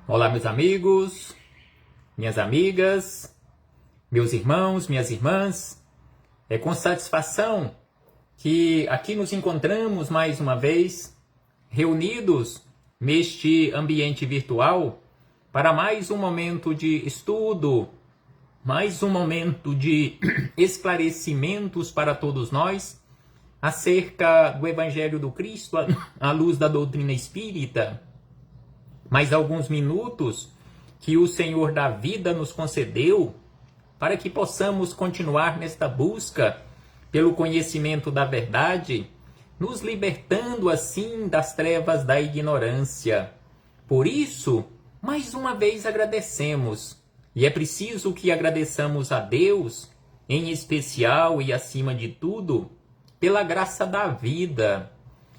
Olá, meus amigos, minhas amigas, meus irmãos, minhas irmãs. É com satisfação que aqui nos encontramos mais uma vez, reunidos neste ambiente virtual, para mais um momento de estudo, mais um momento de esclarecimentos para todos nós acerca do Evangelho do Cristo à luz da doutrina espírita. Mais alguns minutos que o Senhor da vida nos concedeu para que possamos continuar nesta busca pelo conhecimento da verdade, nos libertando assim das trevas da ignorância. Por isso, mais uma vez agradecemos, e é preciso que agradeçamos a Deus, em especial e acima de tudo, pela graça da vida.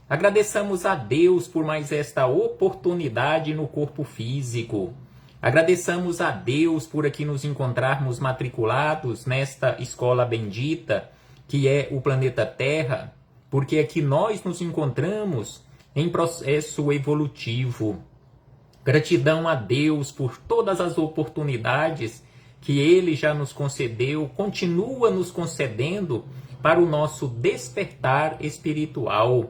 Agradeçamos a Deus por mais esta oportunidade no corpo físico. Agradeçamos a Deus por aqui nos encontrarmos matriculados nesta escola bendita, que é o planeta Terra, porque aqui nós nos encontramos em processo evolutivo. Gratidão a Deus por todas as oportunidades que Ele já nos concedeu, continua nos concedendo para o nosso despertar espiritual.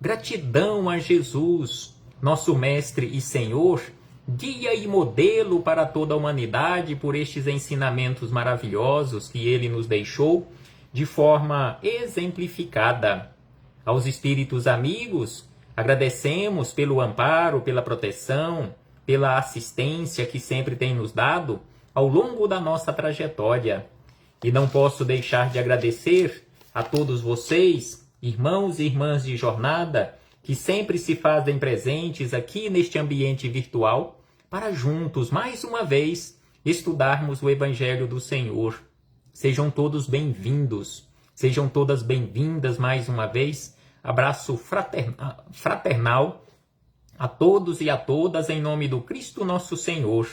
Gratidão a Jesus, nosso Mestre e Senhor, guia e modelo para toda a humanidade por estes ensinamentos maravilhosos que Ele nos deixou de forma exemplificada. Aos espíritos amigos, agradecemos pelo amparo, pela proteção, pela assistência que sempre tem nos dado ao longo da nossa trajetória. E não posso deixar de agradecer a todos vocês, irmãos e irmãs de jornada, que sempre se fazem presentes aqui neste ambiente virtual, para juntos, mais uma vez, estudarmos o Evangelho do Senhor. Sejam todos bem-vindos, sejam todas bem-vindas mais uma vez. Abraço fraternal a todos e a todas em nome do Cristo nosso Senhor.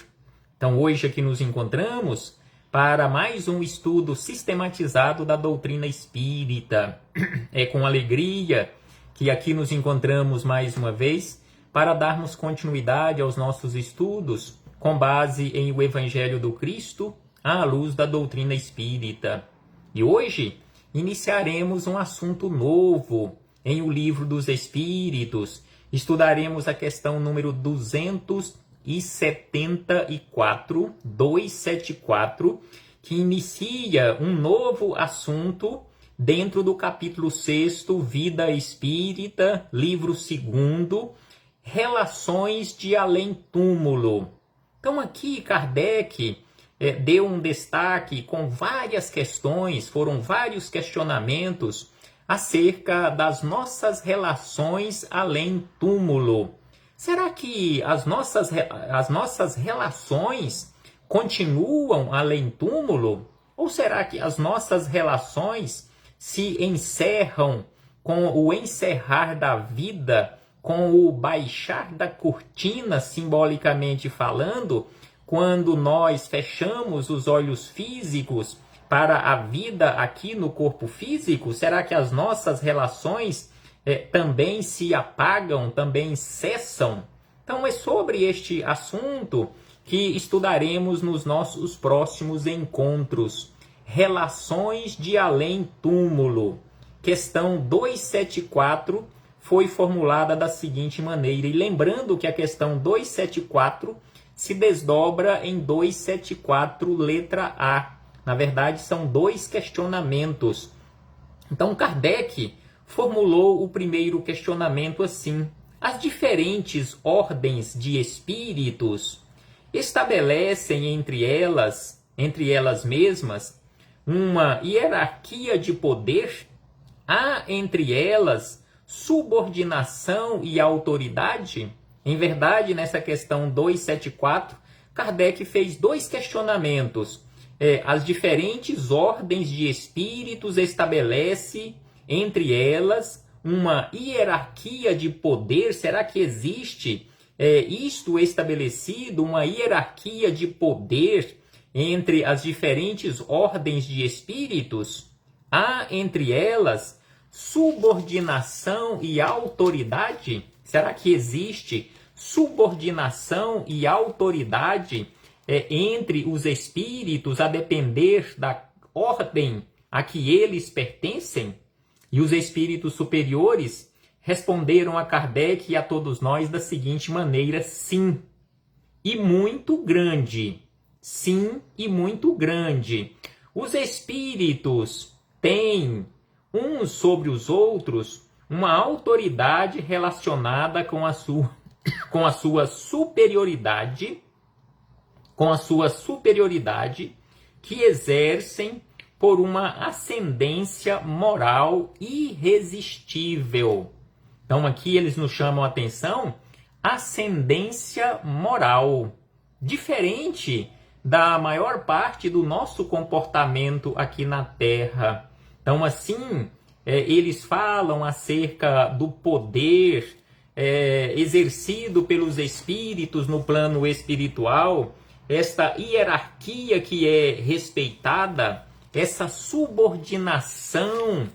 Então hoje aqui nos encontramos para mais um estudo sistematizado da doutrina espírita. É com alegria que aqui nos encontramos mais uma vez para darmos continuidade aos nossos estudos com base em o Evangelho do Cristo à luz da doutrina espírita. E hoje iniciaremos um assunto novo em O Livro dos Espíritos. Estudaremos a questão número 274, que inicia um novo assunto dentro do capítulo 6º, Vida Espírita, livro 2º, Relações de Além-Túmulo. Então aqui Kardec deu um destaque com várias questões, foram vários questionamentos acerca das nossas relações além-túmulo. Será que as nossas relações continuam além-túmulo? Ou será que as nossas relações se encerram com o encerrar da vida, com o baixar da cortina, simbolicamente falando, quando nós fechamos os olhos físicos para a vida aqui no corpo físico? Será que as nossas relações também se apagam, também cessam? Então é sobre este assunto que estudaremos nos nossos próximos encontros. Relações de além-túmulo. Questão 274 foi formulada da seguinte maneira. E lembrando que a questão 274 se desdobra em 274 letra A. Na verdade, são dois questionamentos. Então, Kardec formulou o primeiro questionamento assim: as diferentes ordens de espíritos estabelecem entre elas mesmas, uma hierarquia de poder? Há entre elas subordinação e autoridade? Em verdade, nessa questão 274, Kardec fez dois questionamentos. As diferentes ordens de espíritos estabelece entre elas uma hierarquia de poder? Será que existe isto estabelecido, uma hierarquia de poder entre as diferentes ordens de espíritos? Há entre elas subordinação e autoridade? Será que existe subordinação e autoridade entre os espíritos a depender da ordem a que eles pertencem? E os espíritos superiores responderam a Kardec e a todos nós da seguinte maneira: sim, e muito grande. Sim, e muito grande. Os espíritos têm uns sobre os outros uma autoridade relacionada com a sua superioridade, que exercem por uma ascendência moral irresistível. Então aqui eles nos chamam a atenção, ascendência moral, diferente da maior parte do nosso comportamento aqui na Terra. Então assim, eles falam acerca do poder exercido pelos espíritos no plano espiritual, esta hierarquia que é respeitada, essa subordinação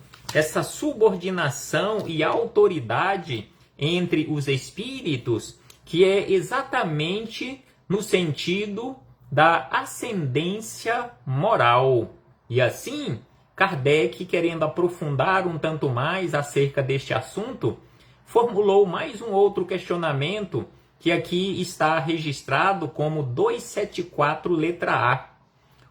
e autoridade entre os espíritos, que é exatamente no sentido da ascendência moral. E assim, Kardec, querendo aprofundar um tanto mais acerca deste assunto, formulou mais um outro questionamento que aqui está registrado como 274, letra A.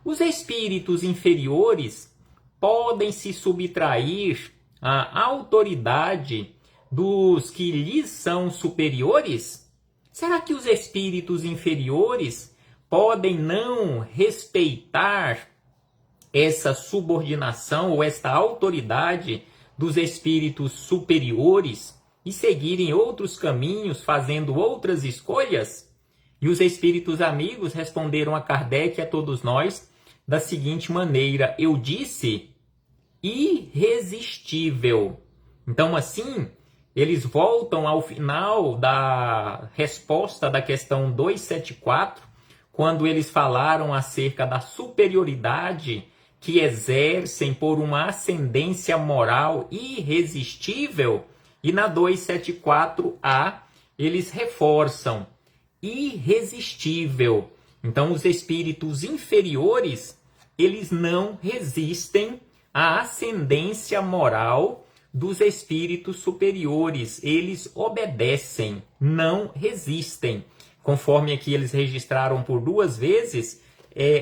Os espíritos inferiores podem se subtrair à autoridade dos que lhes são superiores? Será que os espíritos inferiores podem não respeitar essa subordinação ou esta autoridade dos espíritos superiores e seguirem outros caminhos, fazendo outras escolhas? E os espíritos amigos responderam a Kardec e a todos nós da seguinte maneira: eu disse irresistível. Então assim, eles voltam ao final da resposta da questão 274, quando eles falaram acerca da superioridade que exercem por uma ascendência moral irresistível, e na 274A eles reforçam irresistível. Então os espíritos inferiores, eles não resistem à ascendência moral dos espíritos superiores, eles obedecem, não resistem. Conforme aqui eles registraram por 2 vezes,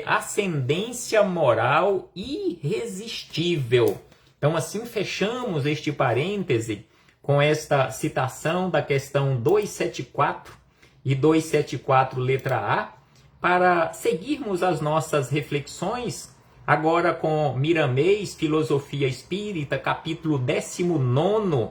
ascendência moral irresistível. Então assim fechamos este parêntese com esta citação da questão 274 e 274, letra A, para seguirmos as nossas reflexões, agora com Miramês, Filosofia Espírita, capítulo 19,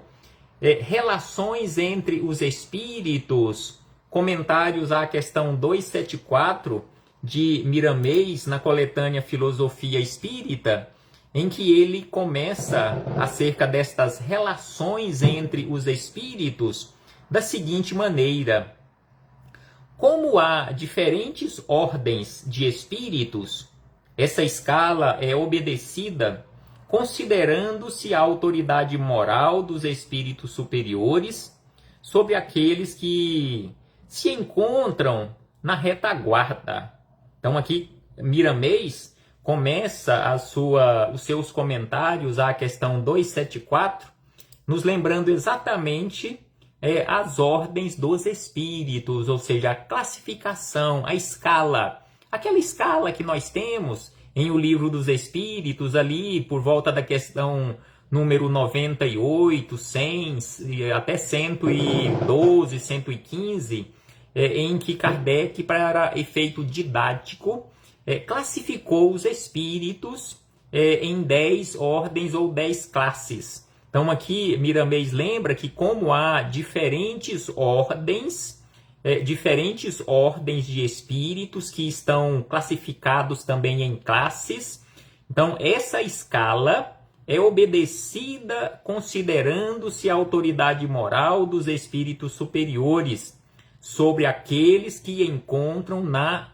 Relações entre os Espíritos, comentários à questão 274 de Miramês, na coletânea Filosofia Espírita, em que ele começa acerca destas relações entre os espíritos da seguinte maneira: como há diferentes ordens de espíritos, essa escala é obedecida considerando-se a autoridade moral dos espíritos superiores sobre aqueles que se encontram na retaguarda. Então aqui Miramês começa os seus comentários à questão 274, nos lembrando exatamente as ordens dos espíritos, ou seja, a classificação, a escala, aquela escala que nós temos em O Livro dos Espíritos, ali por volta da questão número 98, 100, até 112, 115, em que Kardec, para efeito didático, classificou os espíritos em 10 ordens ou 10 classes. Então aqui Miramês lembra que como há diferentes ordens de espíritos que estão classificados também em classes, então essa escala é obedecida considerando-se a autoridade moral dos espíritos superiores sobre aqueles que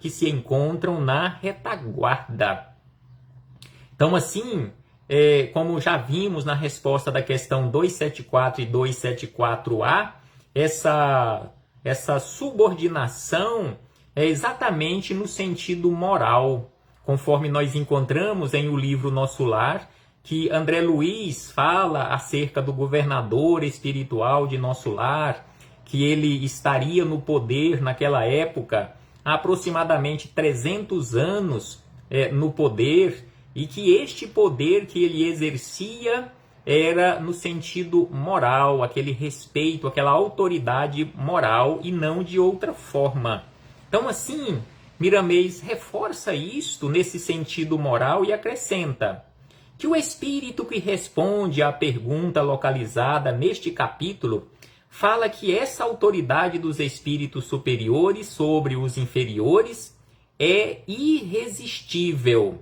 se encontram na retaguarda. Então assim, como já vimos na resposta da questão 274 e 274A, essa essa subordinação é exatamente no sentido moral, conforme nós encontramos em O Livro Nosso Lar, que André Luiz fala acerca do governador espiritual de nosso lar, que ele estaria no poder naquela época há aproximadamente 300 anos no poder, e que este poder que ele exercia era no sentido moral, aquele respeito, aquela autoridade moral e não de outra forma. Então, assim, Miramês reforça isto nesse sentido moral e acrescenta que o espírito que responde à pergunta localizada neste capítulo fala que essa autoridade dos espíritos superiores sobre os inferiores é irresistível.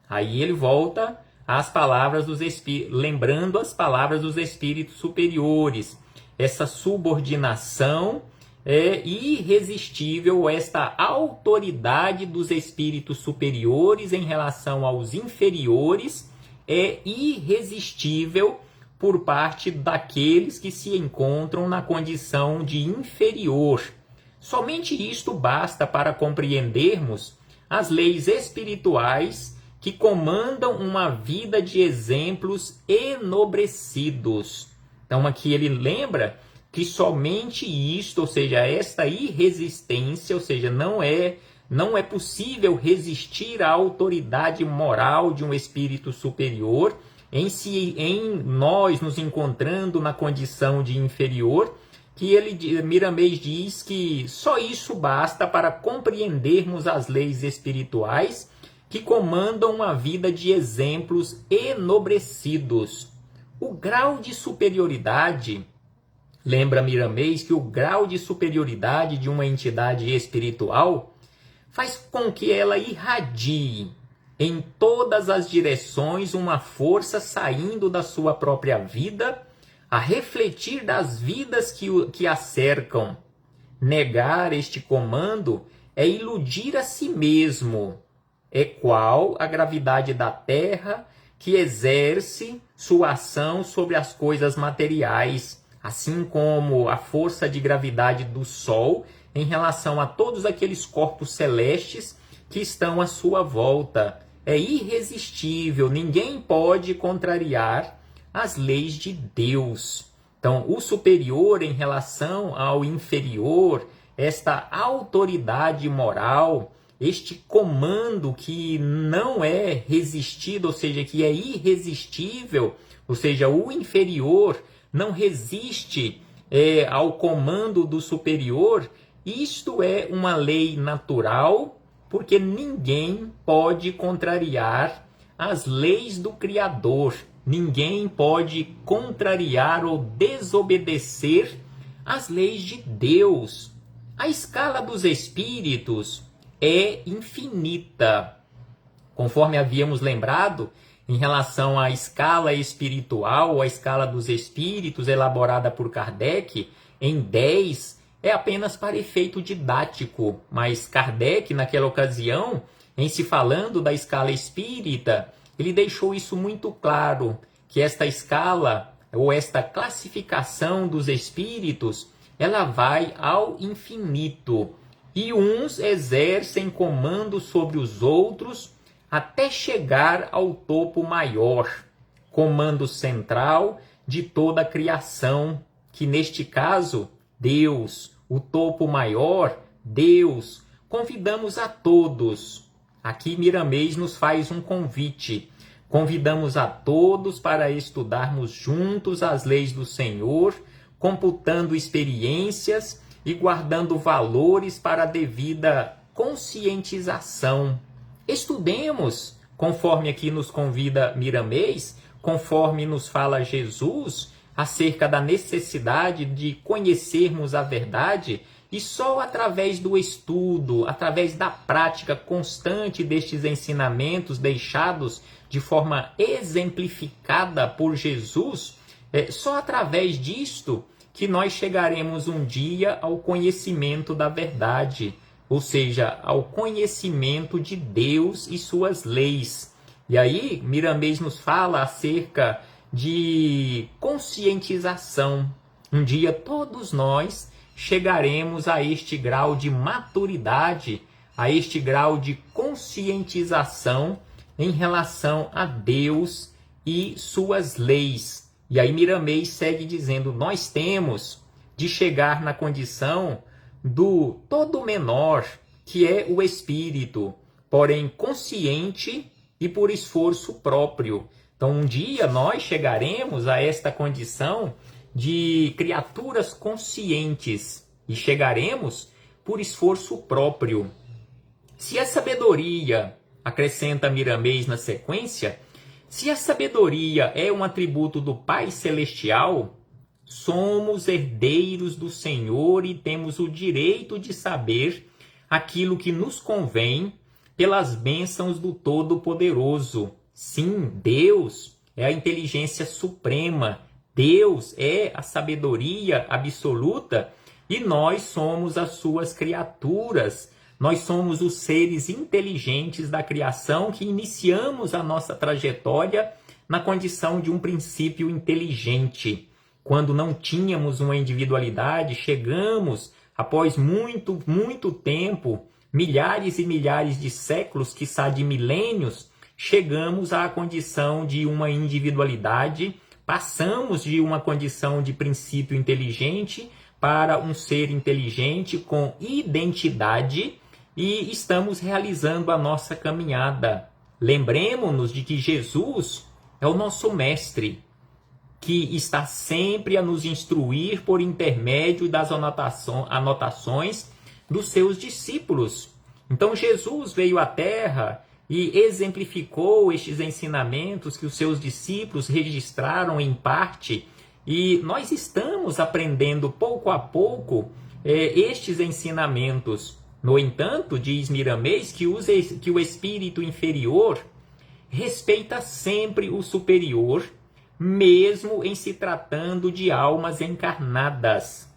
Aí ele volta às palavras dos espíritos, lembrando as palavras dos espíritos superiores. Essa subordinação é irresistível, esta autoridade dos espíritos superiores em relação aos inferiores é irresistível por parte daqueles que se encontram na condição de inferior. Somente isto basta para compreendermos as leis espirituais que comandam uma vida de exemplos enobrecidos. Então aqui ele lembra que somente isto, ou seja, esta irresistência, ou seja, não é possível resistir à autoridade moral de um espírito superior em nós nos encontrando na condição de inferior, que Miramês diz que só isso basta para compreendermos as leis espirituais que comandam uma vida de exemplos enobrecidos. O grau de superioridade, lembra Miramês que o grau de superioridade de uma entidade espiritual faz com que ela irradie em todas as direções uma força saindo da sua própria vida a refletir das vidas que a cercam. Negar este comando é iludir a si mesmo. É qual a gravidade da Terra que exerce sua ação sobre as coisas materiais, assim como a força de gravidade do Sol em relação a todos aqueles corpos celestes que estão à sua volta. É irresistível, ninguém pode contrariar as leis de Deus. Então, o superior em relação ao inferior, esta autoridade moral, este comando que não é resistido, ou seja, que é irresistível, ou seja, o inferior não resiste ao comando do superior. Isto é uma lei natural, porque ninguém pode contrariar as leis do Criador. Ninguém pode contrariar ou desobedecer as leis de Deus. A escala dos espíritos é infinita. Conforme havíamos lembrado, em relação à escala espiritual, a escala dos espíritos elaborada por Kardec, em 10 é apenas para efeito didático, mas Kardec, naquela ocasião, em se falando da escala espírita, ele deixou isso muito claro, que esta escala, ou esta classificação dos espíritos, ela vai ao infinito, e uns exercem comando sobre os outros até chegar ao topo maior, comando central de toda a criação, que neste caso, Deus, o topo maior, Deus. Convidamos a todos. Aqui Miramês nos faz um convite. Convidamos a todos para estudarmos juntos as leis do Senhor, computando experiências e guardando valores para a devida conscientização. Estudemos, conforme aqui nos convida Miramês, conforme nos fala Jesus, acerca da necessidade de conhecermos a verdade, e só através do estudo, através da prática constante destes ensinamentos deixados de forma exemplificada por Jesus, só através disto que nós chegaremos um dia ao conhecimento da verdade, ou seja, ao conhecimento de Deus e suas leis. E aí, Miramês nos fala acerca de conscientização. Um dia todos nós chegaremos a este grau de maturidade, a este grau de conscientização em relação a Deus e suas leis. E aí Miramês segue dizendo, nós temos de chegar na condição do todo menor, que é o espírito, porém consciente e por esforço próprio. Então um dia nós chegaremos a esta condição de criaturas conscientes e chegaremos por esforço próprio. Se a sabedoria, acrescenta Miramês na sequência, se a sabedoria é um atributo do Pai Celestial, somos herdeiros do Senhor e temos o direito de saber aquilo que nos convém pelas bênçãos do Todo-Poderoso. Sim, Deus é a inteligência suprema, Deus é a sabedoria absoluta e nós somos as suas criaturas. Nós somos os seres inteligentes da criação que iniciamos a nossa trajetória na condição de um princípio inteligente. Quando não tínhamos uma individualidade, chegamos, após muito tempo, milhares e milhares de séculos, quiçá de milênios, chegamos à condição de uma individualidade, passamos de uma condição de princípio inteligente para um ser inteligente com identidade e estamos realizando a nossa caminhada. Lembremos-nos de que Jesus é o nosso mestre, que está sempre a nos instruir por intermédio das anotações dos seus discípulos. Então Jesus veio à Terra e exemplificou estes ensinamentos que os seus discípulos registraram em parte, e nós estamos aprendendo pouco a pouco estes ensinamentos. No entanto, diz Miramês que o espírito inferior respeita sempre o superior, mesmo em se tratando de almas encarnadas.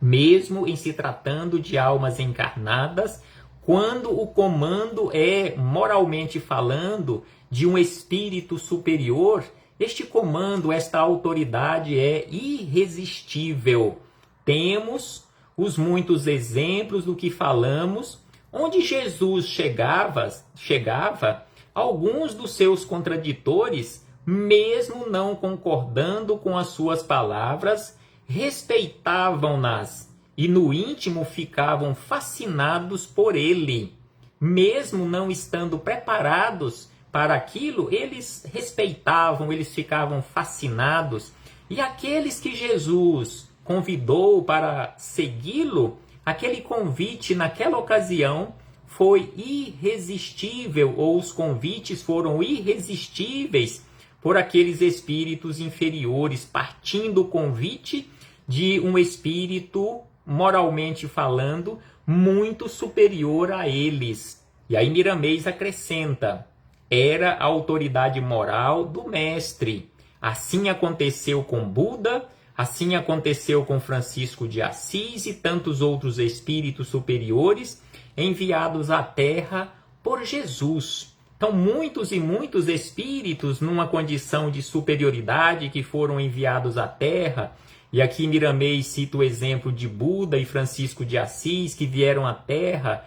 Mesmo em se tratando de almas encarnadas, quando o comando é, moralmente falando, de um espírito superior, este comando, esta autoridade é irresistível. Temos os muitos exemplos do que falamos, onde Jesus chegava, alguns dos seus contraditores, mesmo não concordando com as suas palavras, respeitavam-nas e no íntimo ficavam fascinados por ele. Mesmo não estando preparados para aquilo, eles respeitavam, eles ficavam fascinados. E aqueles que Jesus convidou para segui-lo, aquele convite naquela ocasião foi irresistível, ou os convites foram irresistíveis por aqueles espíritos inferiores, partindo o convite de um espírito, moralmente falando, muito superior a eles. E aí Miramês acrescenta, era a autoridade moral do mestre. Assim aconteceu com Buda, assim aconteceu com Francisco de Assis e tantos outros espíritos superiores enviados à Terra por Jesus. Então, muitos e muitos espíritos numa condição de superioridade que foram enviados à Terra, e aqui Miramês cita o exemplo de Buda e Francisco de Assis, que vieram à Terra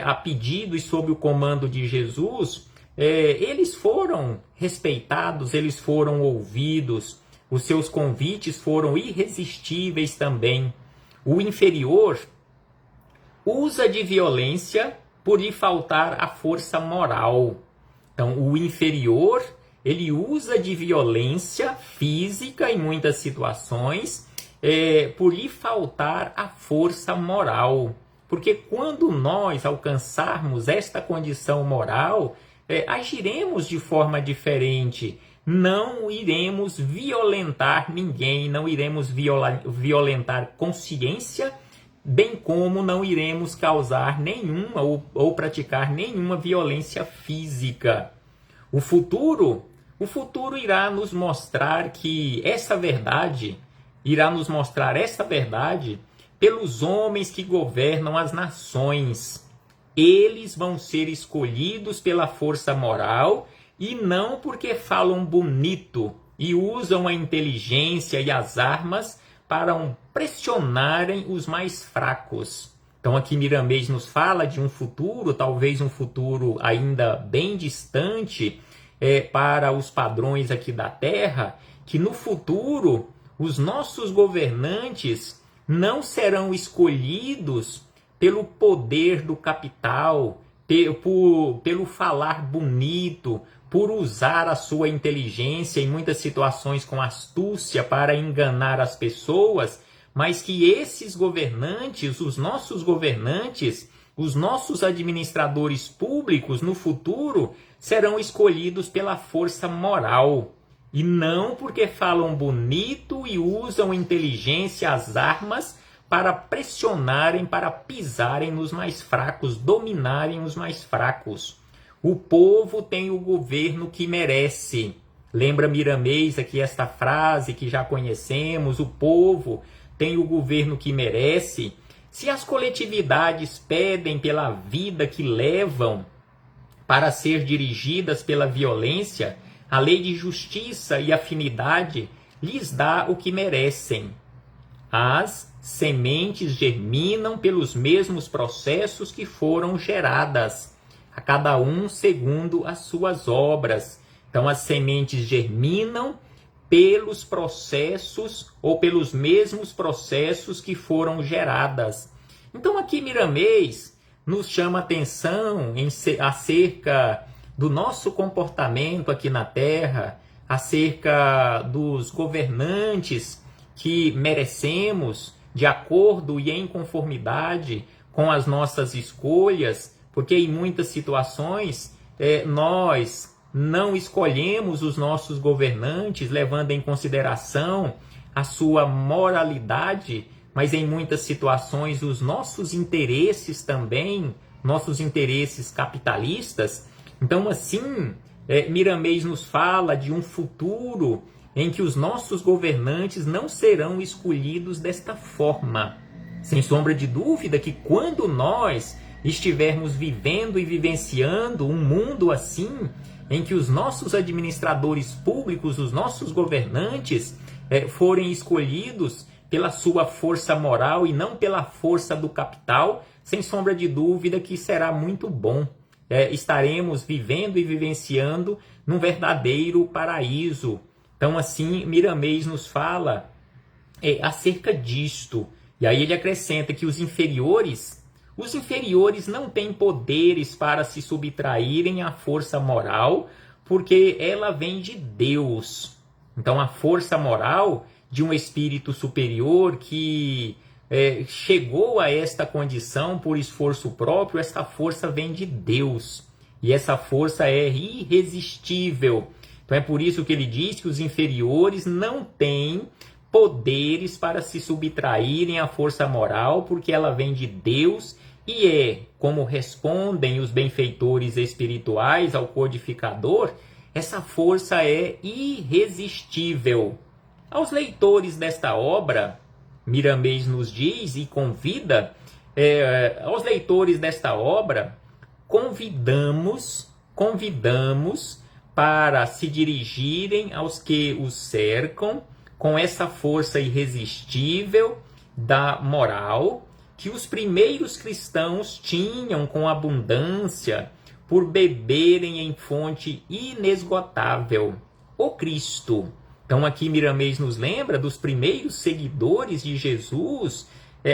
a pedido e sob o comando de Jesus, eles foram respeitados, eles foram ouvidos, os seus convites foram irresistíveis também. O inferior usa de violência por lhe faltar a força moral. Então, o inferior, ele usa de violência física em muitas situações, por lhe faltar a força moral. Porque quando nós alcançarmos esta condição moral, agiremos de forma diferente. Não iremos violentar ninguém, não iremos violentar consciência, bem como não iremos causar nenhuma ou praticar nenhuma violência física. O futuro irá nos mostrar que essa verdade, pelos homens que governam as nações. Eles vão ser escolhidos pela força moral e não porque falam bonito e usam a inteligência e as armas para pressionarem os mais fracos. Então aqui Miramês nos fala de um futuro, talvez um futuro ainda bem distante para os padrões aqui da Terra, que no futuro os nossos governantes não serão escolhidos pelo poder do capital, pelo falar bonito, por usar a sua inteligência em muitas situações com astúcia para enganar as pessoas, mas que esses governantes, os nossos administradores públicos no futuro serão escolhidos pela força moral e não porque falam bonito e usam inteligência, as armas, para pressionarem, para pisarem nos mais fracos, dominarem os mais fracos. O povo tem o governo que merece. Lembra Miramês aqui esta frase que já conhecemos, o povo tem o governo que merece. Se as coletividades pedem pela vida que levam para ser dirigidas pela violência, a lei de justiça e afinidade lhes dá o que merecem. As sementes germinam pelos mesmos processos que foram geradas, a cada um segundo as suas obras. Então as sementes germinam pelos processos ou pelos mesmos processos que foram geradas. Então aqui Miramês nos chama atenção acerca do nosso comportamento aqui na Terra, acerca dos governantes que merecemos de acordo e em conformidade com as nossas escolhas, porque em muitas situações nós não escolhemos os nossos governantes levando em consideração a sua moralidade, mas em muitas situações os nossos interesses também, nossos interesses capitalistas. Então assim, Miramês nos fala de um futuro em que os nossos governantes não serão escolhidos desta forma. Sem sombra de dúvida que quando nós estivermos vivendo e vivenciando um mundo assim, em que os nossos administradores públicos, os nossos governantes, forem escolhidos pela sua força moral e não pela força do capital, sem sombra de dúvida que será muito bom. Estaremos vivendo e vivenciando num verdadeiro paraíso. Então assim, Miramês nos fala acerca disto. E aí ele acrescenta que os inferiores não têm poderes para se subtraírem à força moral, porque ela vem de Deus. Então a força moral de um espírito superior que chegou a esta condição por esforço próprio, essa força vem de Deus. E essa força é irresistível. Então é por isso que ele diz que os inferiores não têm poderes para se subtraírem à força moral, porque ela vem de Deus e como respondem os benfeitores espirituais ao codificador, essa força é irresistível. Aos leitores desta obra, Miramês nos diz e convida, aos leitores desta obra, convidamos para se dirigirem aos que os cercam com essa força irresistível da moral que os primeiros cristãos tinham com abundância por beberem em fonte inesgotável, o Cristo. Então aqui Miramês nos lembra dos primeiros seguidores de Jesus,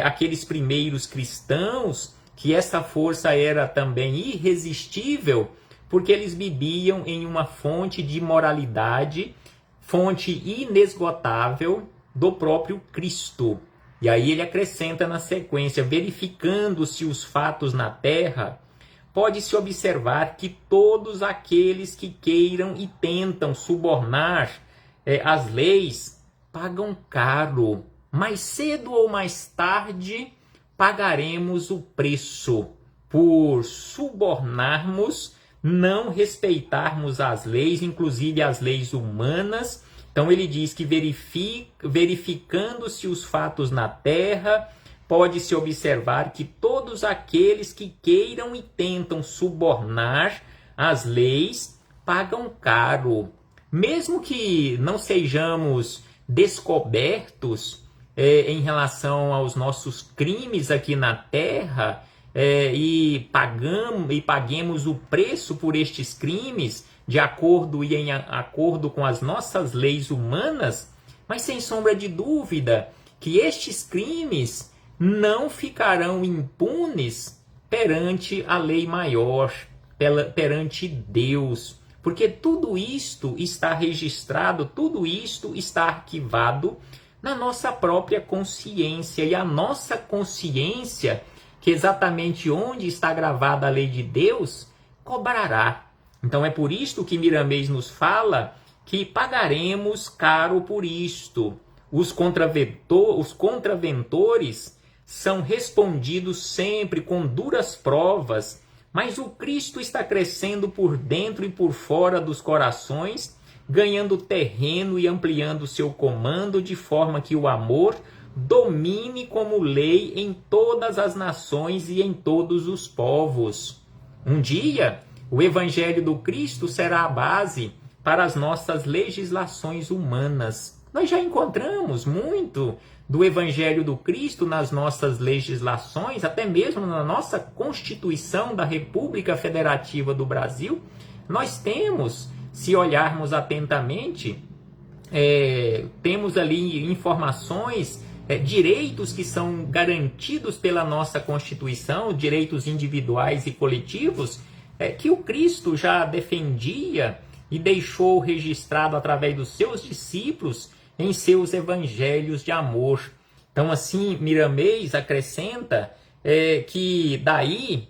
aqueles primeiros cristãos, que essa força era também irresistível, porque eles bebiam em uma fonte de moralidade, fonte inesgotável do próprio Cristo. E aí ele acrescenta na sequência, verificando-se os fatos na terra, pode-se observar que todos aqueles que queiram e tentam subornar as leis pagam caro. Mais cedo ou mais tarde pagaremos o preço por subornarmos, não respeitarmos as leis, inclusive as leis humanas. Então ele diz que verificando-se os fatos na terra, pode-se observar que todos aqueles que queiram e tentam subornar as leis pagam caro. Mesmo que não sejamos descobertos em relação aos nossos crimes aqui na terra, e paguemos o preço por estes crimes de acordo e em acordo com as nossas leis humanas, mas sem sombra de dúvida que estes crimes não ficarão impunes perante a lei maior, perante Deus, porque tudo isto está registrado, tudo isto está arquivado na nossa própria consciência, e a nossa consciência, que exatamente onde está gravada a lei de Deus, cobrará. Então é por isto que Miramês nos fala que pagaremos caro por isto. Os contraventores são respondidos sempre com duras provas, mas o Cristo está crescendo por dentro e por fora dos corações, ganhando terreno e ampliando seu comando, de forma que o amor domine como lei em todas as nações e em todos os povos. Um dia, o Evangelho do Cristo será a base para as nossas legislações humanas. Nós já encontramos muito do Evangelho do Cristo nas nossas legislações, até mesmo na nossa Constituição da República Federativa do Brasil. Nós temos, se olharmos atentamente, temos ali informações, direitos que são garantidos pela nossa Constituição, direitos individuais e coletivos, que o Cristo já defendia e deixou registrado através dos seus discípulos em seus evangelhos de amor. Então, assim, Miramês acrescenta que daí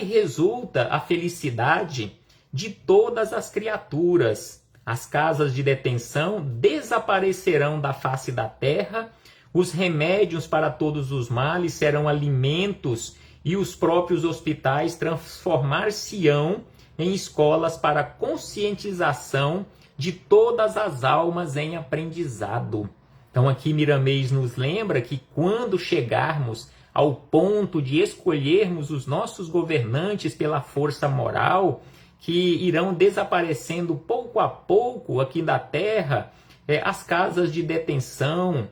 resulta a felicidade de todas as criaturas. As casas de detenção desaparecerão da face da terra, os remédios para todos os males serão alimentos e os próprios hospitais transformar-se-ão em escolas para conscientização de todas as almas em aprendizado. Então aqui Miramês nos lembra que quando chegarmos ao ponto de escolhermos os nossos governantes pela força moral, que irão desaparecendo pouco a pouco aqui da terra, as casas de detenção,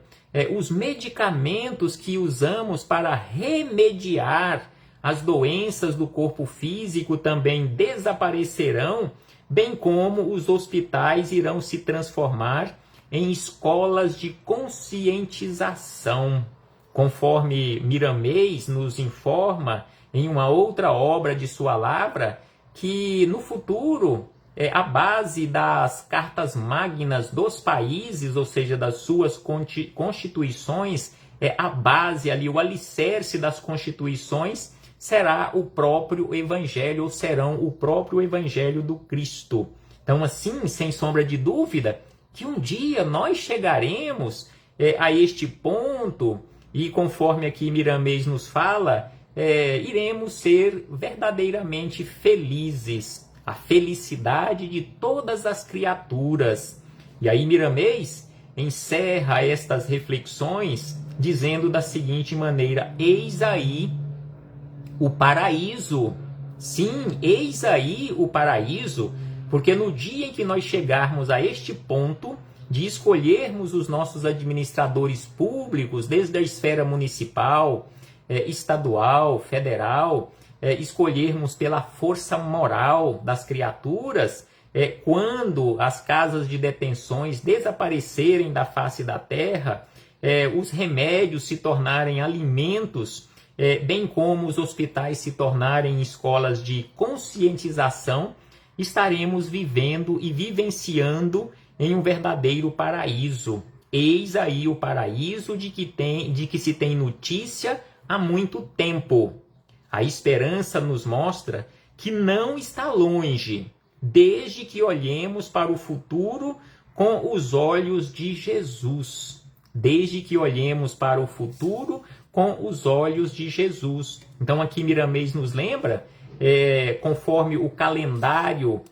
os medicamentos que usamos para remediar as doenças do corpo físico também desaparecerão, bem como os hospitais irão se transformar em escolas de conscientização. Conforme Miramês nos informa em uma outra obra de sua lavra, que no futuro a base das cartas magnas dos países, ou seja, das suas constituições, a base ali, o alicerce das constituições, será o próprio Evangelho, ou serão o próprio Evangelho do Cristo. Então, assim, sem sombra de dúvida, que um dia nós chegaremos a este ponto, e conforme aqui Miramês nos fala, iremos ser verdadeiramente felizes, a felicidade de todas as criaturas. E aí Miramês encerra estas reflexões dizendo da seguinte maneira: eis aí o paraíso. Sim, eis aí o paraíso, porque no dia em que nós chegarmos a este ponto de escolhermos os nossos administradores públicos, desde a esfera municipal, estadual, federal, escolhermos pela força moral das criaturas, quando as casas de detenções desaparecerem da face da terra, os remédios se tornarem alimentos, bem como os hospitais se tornarem escolas de conscientização, estaremos vivendo e vivenciando em um verdadeiro paraíso. Eis aí o paraíso de que se tem notícia há muito tempo. A esperança nos mostra que não está longe, desde que olhemos para o futuro com os olhos de Jesus. Desde que olhemos para o futuro com os olhos de Jesus. Então aqui Miramês nos lembra, conforme o calendário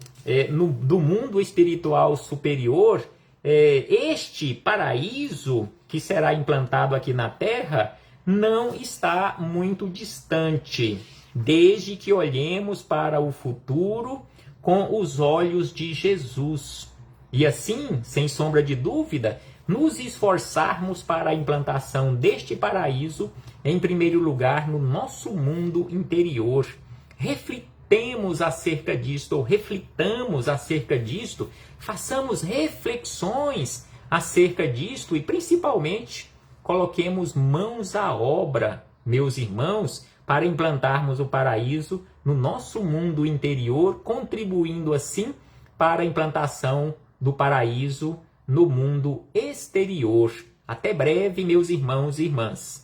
do mundo espiritual superior, este paraíso que será implantado aqui na Terra não está muito distante, desde que olhemos para o futuro com os olhos de Jesus. E assim, sem sombra de dúvida, nos esforçarmos para a implantação deste paraíso, em primeiro lugar, no nosso mundo interior. Reflitamos acerca disto, ou reflitamos acerca disto, façamos reflexões acerca disto e, principalmente, coloquemos mãos à obra, meus irmãos, para implantarmos o paraíso no nosso mundo interior, contribuindo assim para a implantação do paraíso no mundo exterior. Até breve, meus irmãos e irmãs.